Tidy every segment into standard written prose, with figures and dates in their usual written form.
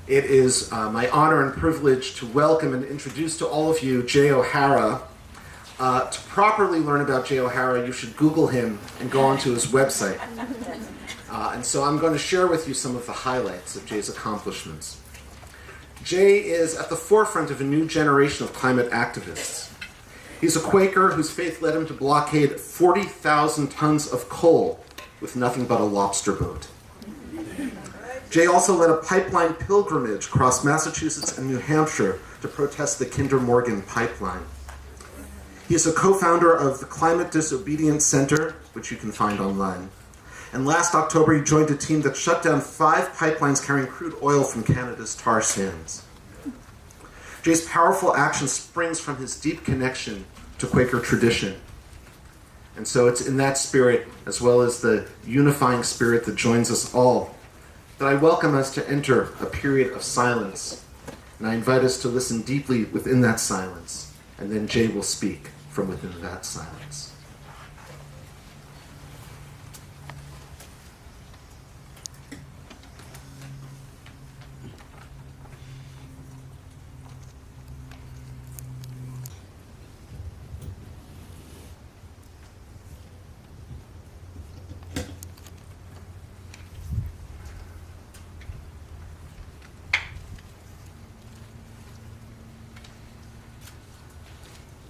It is my honor and privilege to welcome and introduce to all of you Jay O'Hara. To properly learn about Jay O'Hara, you should Google him and go onto his website. And so I'm going to share with you some of the highlights of Jay's accomplishments. Jay is at the forefront of a new generation of climate activists. He's a Quaker whose faith led him to blockade 40,000 tons of coal with nothing but a lobster boat. Jay also led a pipeline pilgrimage across Massachusetts and New Hampshire to protest the Kinder Morgan pipeline. He is a co-founder of the Climate Disobedience Center, which you can find online. And last October, he joined a team that shut down 5 pipelines carrying crude oil from Canada's tar sands. Jay's powerful action springs from his deep connection to Quaker tradition. And so it's in that spirit, as well as the unifying spirit that joins us all, that I welcome us to enter a period of silence. And I invite us to listen deeply within that silence, and then Jay will speak from within that silence.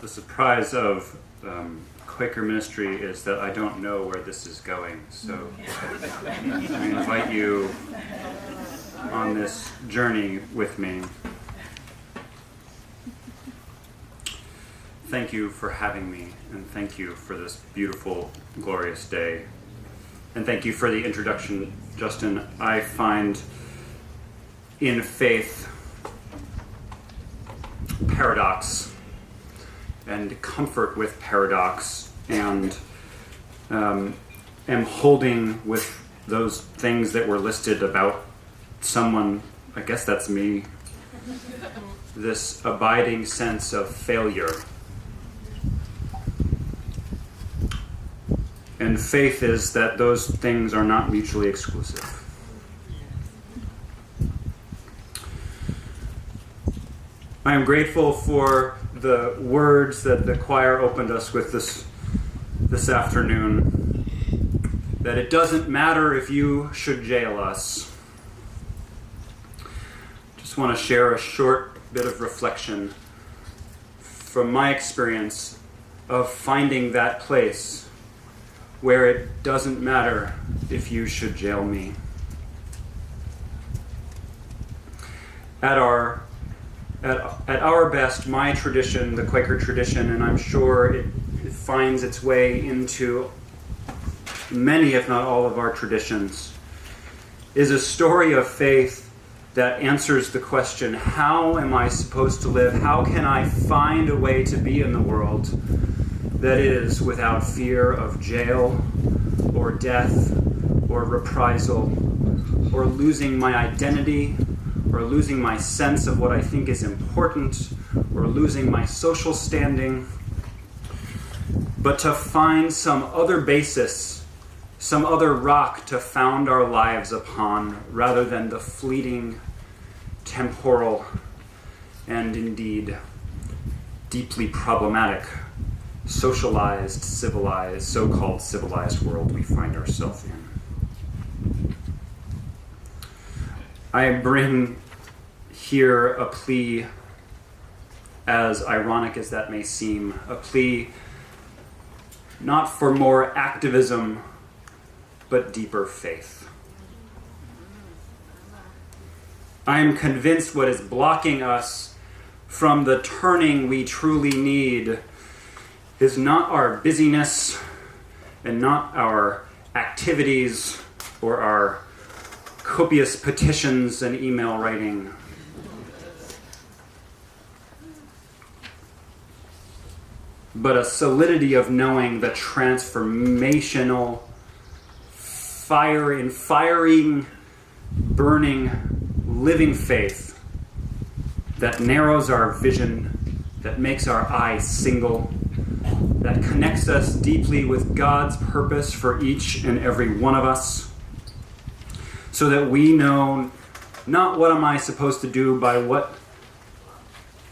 The surprise of Quaker ministry is that I don't know where this is going, so I invite you on this journey with me. Thank you for having me, and thank you for this beautiful, glorious day. And thank you for the introduction, Justin. I find in faith paradox and comfort with paradox, and am holding with those things that were listed about someone, I guess that's me, this abiding sense of failure. And faith is that those things are not mutually exclusive. I am grateful for the words that the choir opened us with this afternoon, that it doesn't matter if you should jail us. Just want to share a short bit of reflection from my experience of finding that place where it doesn't matter if you should jail me. At our best, my tradition, the Quaker tradition, and I'm sure it finds its way into many, if not all, of our traditions, is a story of faith that answers the question, how am I supposed to live? How can I find a way to be in the world that is without fear of jail or death or reprisal or losing my identity, or losing my sense of what I think is important, or losing my social standing, but to find some other basis, some other rock to found our lives upon, rather than the fleeting, temporal, and indeed deeply problematic, socialized, civilized, so-called civilized world we find ourselves in. I bring here a plea, as ironic as that may seem, a plea not for more activism, but deeper faith. I am convinced what is blocking us from the turning we truly need is not our busyness and not our activities or our copious petitions and email writing. But a solidity of knowing the transformational, firing, burning, living faith that narrows our vision, that makes our eyes single, that connects us deeply with God's purpose for each and every one of us, so that we know Not what am I supposed to do by what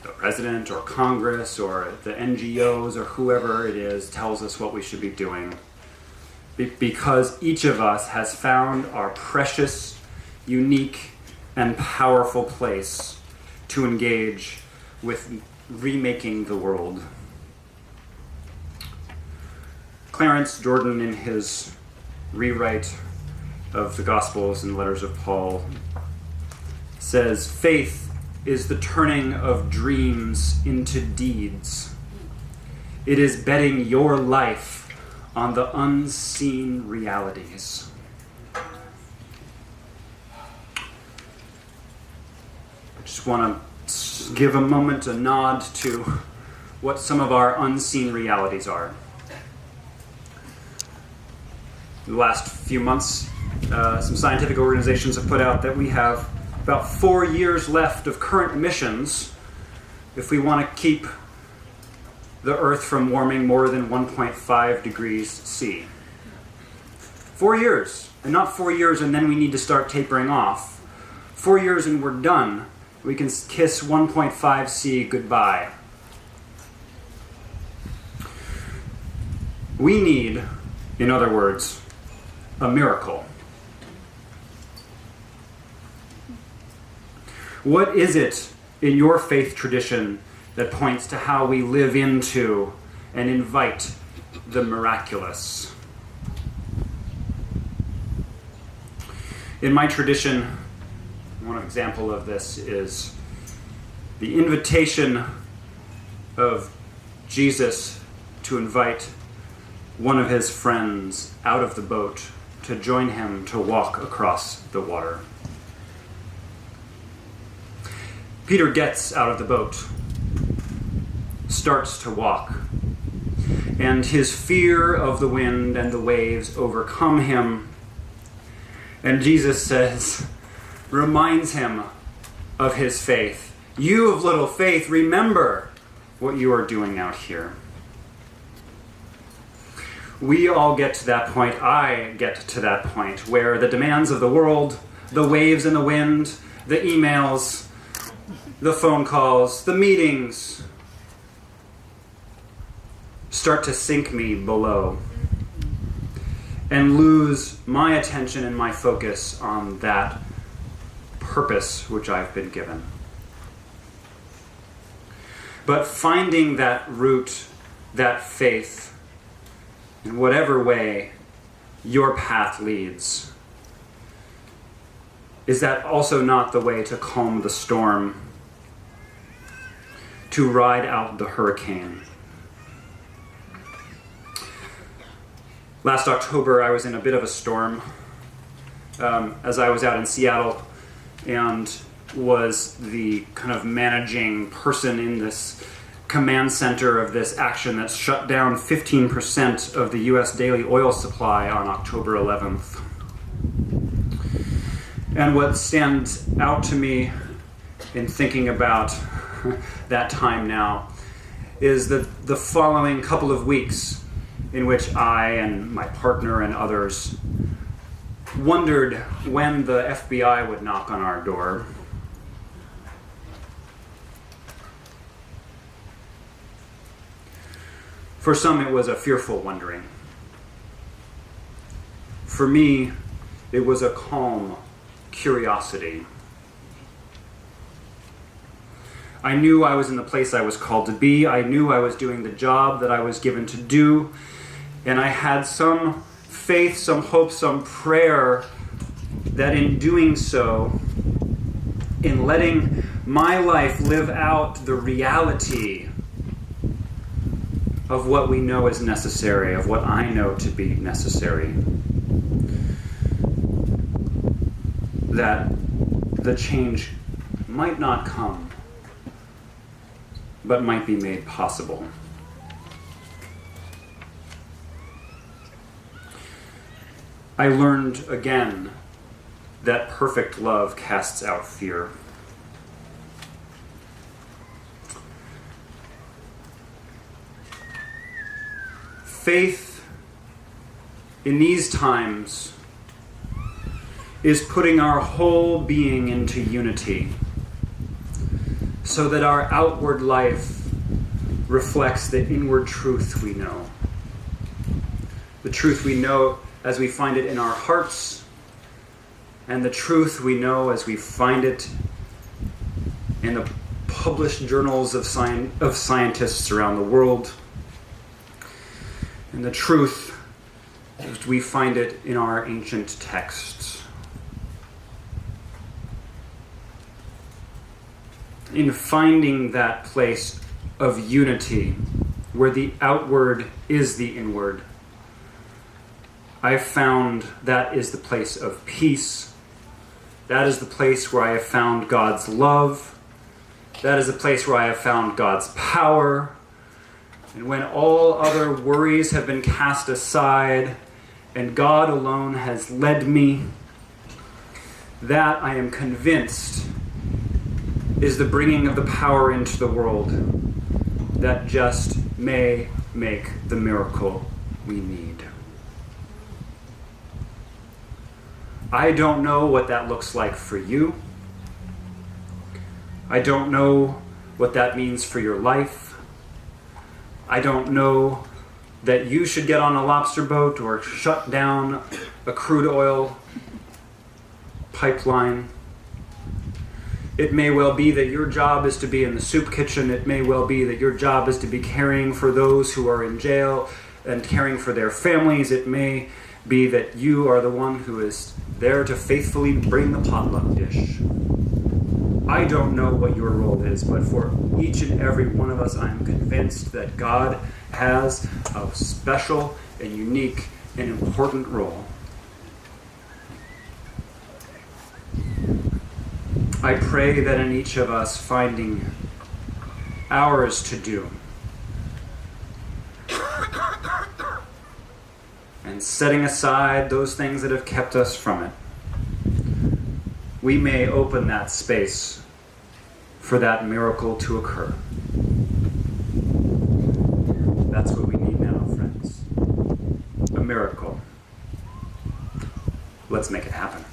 the president or Congress or the NGOs or whoever it is tells us what we should be doing. Because each of us has found our precious, unique, and powerful place to engage with remaking the world. Clarence Jordan, in his rewrite of the Gospels and letters of Paul, says, "Faith is the turning of dreams into deeds. It is betting your life on the unseen realities." I just want to give a moment, a nod to what some of our unseen realities are. In the last few months, some scientific organizations have put out that we have about 4 years left of current missions if we want to keep the Earth from warming more than 1.5 degrees C. 4 years, and not 4 years and then we need to start tapering off. 4 years and we're done. We can kiss 1.5 C goodbye. We need, in other words, a miracle. What is it in your faith tradition that points to how we live into and invite the miraculous? In my tradition, one example of this is the invitation of Jesus to invite one of his friends out of the boat to join him to walk across the water. Peter gets out of the boat, starts to walk, and his fear of the wind and the waves overcome him. And Jesus reminds him of his faith. "You of little faith, remember what you are doing out here." We all get to that point, I get to that point, where the demands of the world, the waves and the wind, the emails, the phone calls, the meetings, start to sink me below and lose my attention and my focus on that purpose which I've been given. But finding that root, that faith, in whatever way your path leads, is that also not the way to calm the storm, to ride out the hurricane? Last October, I was in a bit of a storm as I was out in Seattle and was the kind of managing person in this command center of this action that shut down 15% of the U.S. daily oil supply on October 11th. And what stands out to me in thinking about that time now is the following couple of weeks in which I and my partner and others wondered when the FBI would knock on our door. For some, it was a fearful wondering. For me, it was a calm curiosity. I knew I was in the place I was called to be. I knew I was doing the job that I was given to do. And I had some faith, some hope, some prayer that in doing so, in letting my life live out the reality of what we know is necessary, of what I know to be necessary, that the change might not come, but might be made possible. I learned again that perfect love casts out fear. Faith in these times is putting our whole being into unity so that our outward life reflects the inward truth we know. The truth we know as we find it in our hearts, and the truth we know as we find it in the published journals of scientists around the world, and the truth as we find it in our ancient texts. In finding that place of unity, where the outward is the inward, I found that is the place of peace. That is the place where I have found God's love. That is the place where I have found God's power. And when all other worries have been cast aside and God alone has led me, that I am convinced is the bringing of the power into the world that just may make the miracle we need. I don't know what that looks like for you. I don't know what that means for your life. I don't know that you should get on a lobster boat or shut down a crude oil pipeline. It may well be that your job is to be in the soup kitchen. It may well be that your job is to be caring for those who are in jail and caring for their families. It may be that you are the one who is there to faithfully bring the potluck dish. I don't know what your role is, but for each and every one of us, I am convinced that God has a special and unique and important role. I pray that in each of us finding ours to do and setting aside those things that have kept us from it, we may open that space for that miracle to occur. That's what we need now, friends. A miracle. Let's make it happen.